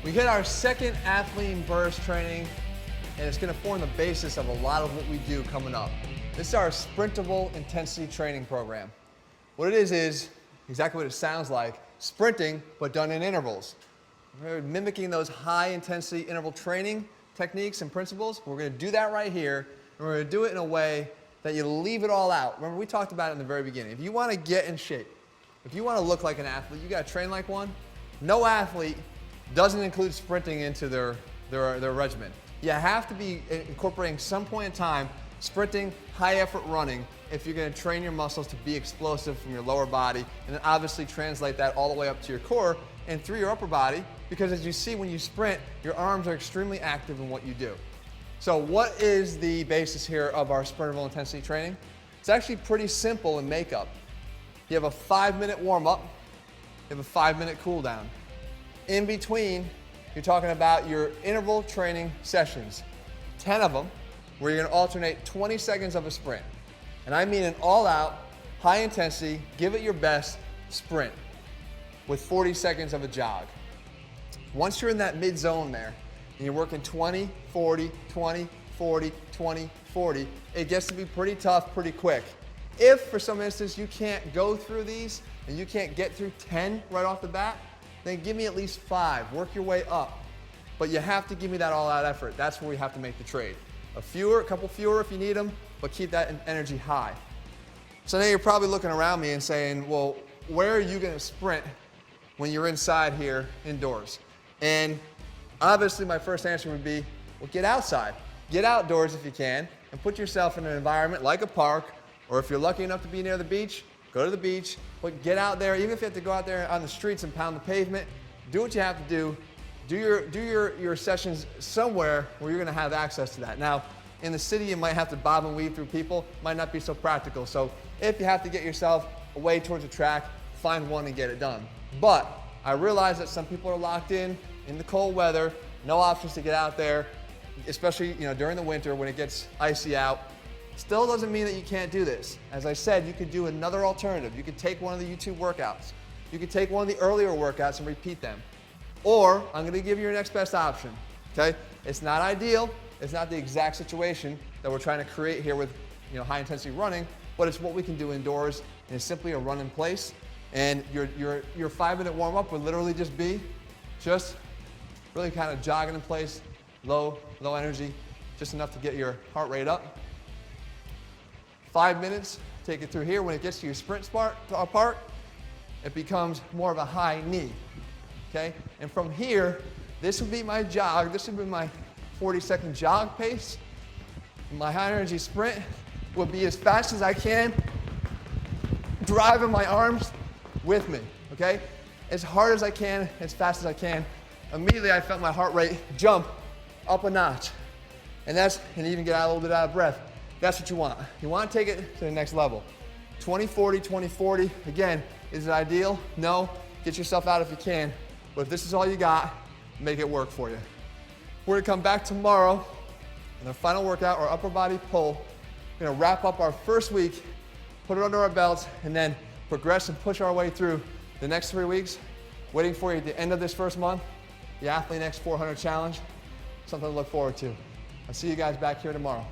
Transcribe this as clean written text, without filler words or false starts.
We hit our second athlete burst training, and it's going to form the basis of a lot of what we do coming up. This is our sprintable intensity training program. What it is exactly what it sounds like, sprinting, but done in intervals. We're mimicking those high intensity interval training techniques and principles. We're going to do that right here, and we're going to do it in a way that you leave it all out. Remember, we talked about it in the very beginning. If you want to get in shape, if you want to look like an athlete, you got to train like one. No athlete doesn't include sprinting into their regimen. You have to be incorporating some point in time sprinting, high effort running if you're going to train your muscles to be explosive from your lower body, and then obviously translate that all the way up to your core and through your upper body, because as you see when you sprint, your arms are extremely active in what you do. So what is the basis here of our sprintable intensity training? It's actually pretty simple in makeup. You have a 5-minute warm-up, you have a 5-minute cool down. In between, you're talking about your interval training sessions, 10 of them, where you're going to alternate 20 seconds of a sprint. And I mean an all-out, high-intensity, give it your best sprint with 40 seconds of a jog. Once you're in that mid-zone there, and you're working 20, 40, 20, 40, 20, 40, it gets to be pretty tough pretty quick. If, for some instance, you can't go through these, and you can't get through 10 right off the bat, then give me at least 5. Work your way up. But you have to give me that all-out effort. That's where we have to make the trade. A couple fewer if you need them, but keep that energy high. So now you're probably looking around me and saying, well, where are you going to sprint when you're inside here indoors? And obviously my first answer would be, well, get outside. Get outdoors if you can, and put yourself in an environment like a park, or if you're lucky enough to be near the beach, go to the beach, but get out there. Even if you have to go out there on the streets and pound the pavement, do what you have to do. Do your sessions somewhere where you're going to have access to that. Now, in the city, you might have to bob and weave through people. Might not be so practical. So if you have to get yourself away towards a track, find one and get it done. But I realize that some people are locked in the cold weather, no options to get out there, especially during the winter when it gets icy out. Still doesn't mean that you can't do this. As I said, you could do another alternative. You could take one of the YouTube workouts. You could take one of the earlier workouts and repeat them. Or I'm going to give you your next best option, okay? It's not ideal. It's not the exact situation that we're trying to create here with high intensity running, but it's what we can do indoors, and it's simply a run in place. And your 5-minute warm up would literally just be really kind of jogging in place, low energy, just enough to get your heart rate up. 5 minutes, take it through here. When it gets to your sprint part, it becomes more of a high knee. Okay? And from here, this would be my jog. This would be my 40-second jog pace. And my high energy sprint would be as fast as I can, driving my arms with me. Okay? As hard as I can, as fast as I can. Immediately I felt my heart rate jump up a notch. And even get a little bit out of breath. That's what you want. You want to take it to the next level. 20-40, 20-40. Again, is it ideal? No. Get yourself out if you can. But if this is all you got, make it work for you. We're going to come back tomorrow, and our final workout, our upper body pull. We're going to wrap up our first week, put it under our belts, and then progress and push our way through the next 3 weeks. Waiting for you at the end of this first month, the Athlete X 400 Challenge. Something to look forward to. I'll see you guys back here tomorrow.